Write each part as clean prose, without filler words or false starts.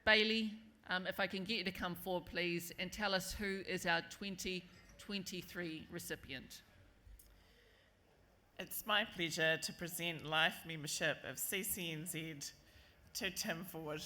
Bailey, if I can get you to come forward, please, and tell us who is our 2023 recipient. It's my pleasure to present Life Membership of CCNZ to Tim Ford.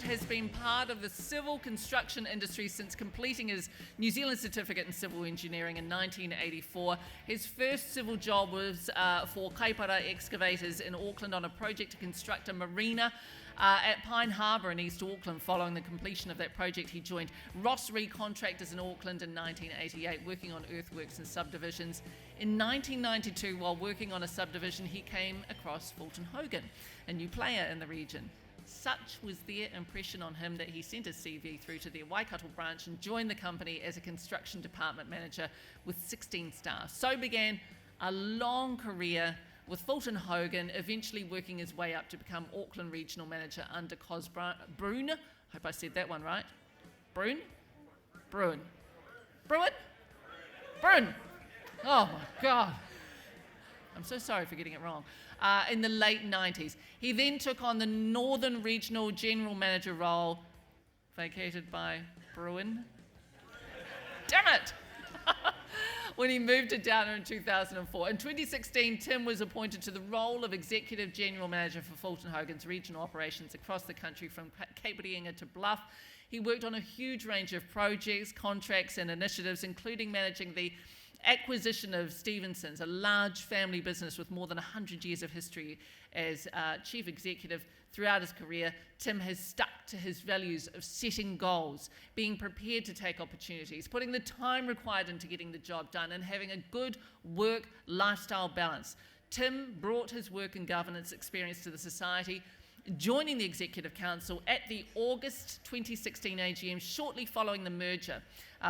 Has been part of the civil construction industry since completing his New Zealand certificate in civil engineering in 1984. His first civil job was for Kaipara Excavators in Auckland on a project to construct a marina at Pine Harbour in East Auckland. Following the completion of that project, he joined Ross Re Contractors in Auckland in 1988, working on earthworks and subdivisions. In 1992, while working on a subdivision, he came across Fulton Hogan, a new player in the region. Such was their impression on him that he sent his CV through to their Waikato branch and joined the company as a construction department manager with 16 staff. So began a long career with Fulton Hogan, eventually working his way up to become Auckland Regional Manager under Cos Bruin. I hope I said that one right. Bruin? Bruin. Bruin? Bruin. Oh my God. I'm so sorry for getting it wrong. In the late 90s. He then took on the Northern Regional General Manager role, vacated by Bruin. Damn it! When he moved to Downer in 2004. In 2016, Tim was appointed to the role of Executive General Manager for Fulton Hogan's regional operations across the country from Cape Reinga to Bluff. He worked on a huge range of projects, contracts and initiatives, including managing the acquisition of Stevenson's, a large family business with more than 100 years of history as chief executive. Throughout his career, Tim has stuck to his values of setting goals, being prepared to take opportunities, putting the time required into getting the job done, and having a good work-lifestyle balance. Tim brought his work and governance experience to the society, joining the Executive Council at the August 2016 AGM shortly following the merger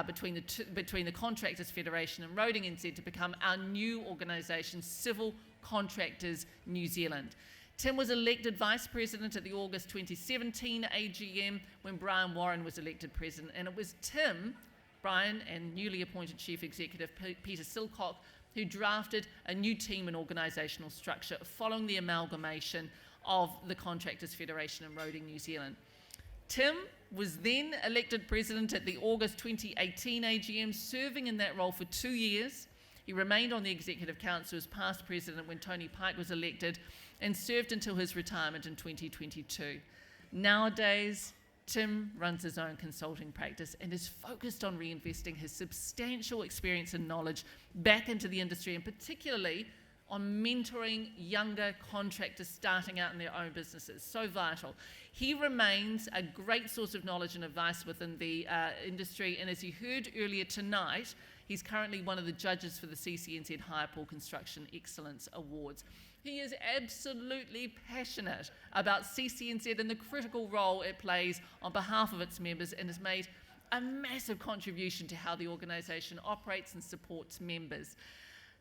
between the Contractors Federation and Roading NZ to become our new organisation, Civil Contractors New Zealand. Tim was elected Vice President at the August 2017 AGM when Brian Warren was elected President, and it was Tim, Brian, and newly appointed Chief Executive Peter Silcock who drafted a new team and organisational structure following the amalgamation of the Contractors Federation and Roading New Zealand. Tim was then elected President at the August 2018 AGM, serving in that role for 2 years. He remained on the Executive Council as past President when Tony Pike was elected and served until his retirement in 2022. Nowadays, Tim runs his own consulting practice and is focused on reinvesting his substantial experience and knowledge back into the industry, and particularly on mentoring younger contractors starting out in their own businesses. So vital. He remains a great source of knowledge and advice within the industry, and as you heard earlier tonight, he's currently one of the judges for the CCNZ Higher Pool Construction Excellence Awards. He is absolutely passionate about CCNZ and the critical role it plays on behalf of its members, and has made a massive contribution to how the organisation operates and supports members.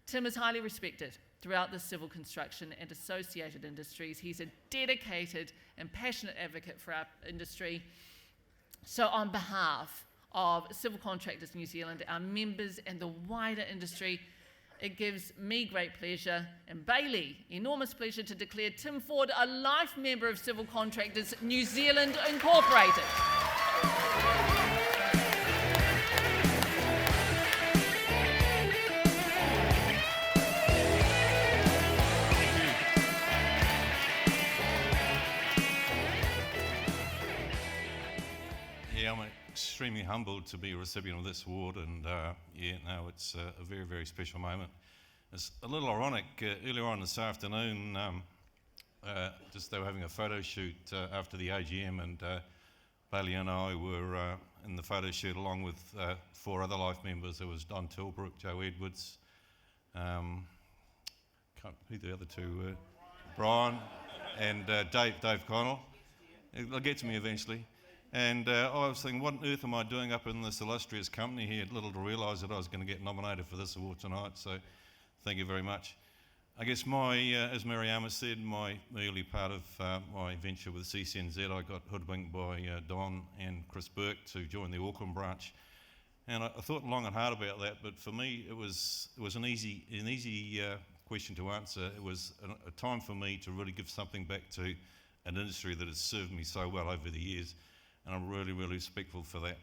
Tim is highly respected throughout the civil construction and associated industries. He's a dedicated and passionate advocate for our industry. So on behalf of Civil Contractors New Zealand, our members and the wider industry, it gives me great pleasure and Bailey enormous pleasure to declare Tim Ford a life member of Civil Contractors New Zealand Incorporated. I'm extremely humbled to be a recipient of this award, and it's a very, very special moment. It's a little ironic, earlier on this afternoon, they were having a photo shoot after the AGM, and Bailey and I were in the photo shoot along with 4 other life members. There was Don Tilbrook, Joe Edwards, who the other two were, Brian, and Dave Connell. It'll get to me eventually. And I was thinking, what on earth am I doing up in this illustrious company here? Little to realise that I was going to get nominated for this award tonight, so thank you very much. I guess as Mariama said, my early part of my venture with CCNZ, I got hoodwinked by Don and Chris Burke to join the Auckland branch. And I thought long and hard about that, but for me it was an easy question to answer. It was a time for me to really give something back to an industry that has served me so well over the years, and I'm really, really respectful for that.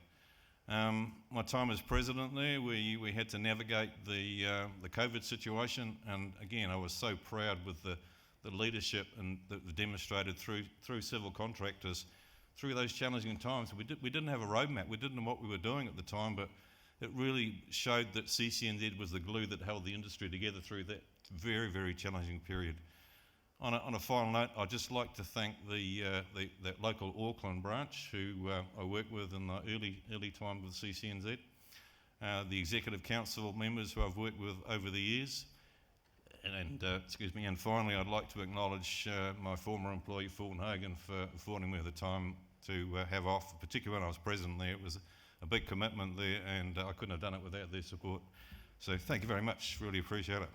My time as president there, we had to navigate the COVID situation, and again, I was so proud with the leadership and that was demonstrated through civil contractors through those challenging times. We didn't have a roadmap. We didn't know what we were doing at the time, but it really showed that CCNZ was the glue that held the industry together through that very, very challenging period. On a final note, I'd just like to thank that local Auckland branch who I worked with in the early time with CCNZ, the executive council members who I've worked with over the years, and finally I'd like to acknowledge my former employee Fulton Hogan for affording me the time to have off, particularly when I was president there. It was a big commitment there, and I couldn't have done it without their support. So thank you very much, really appreciate it.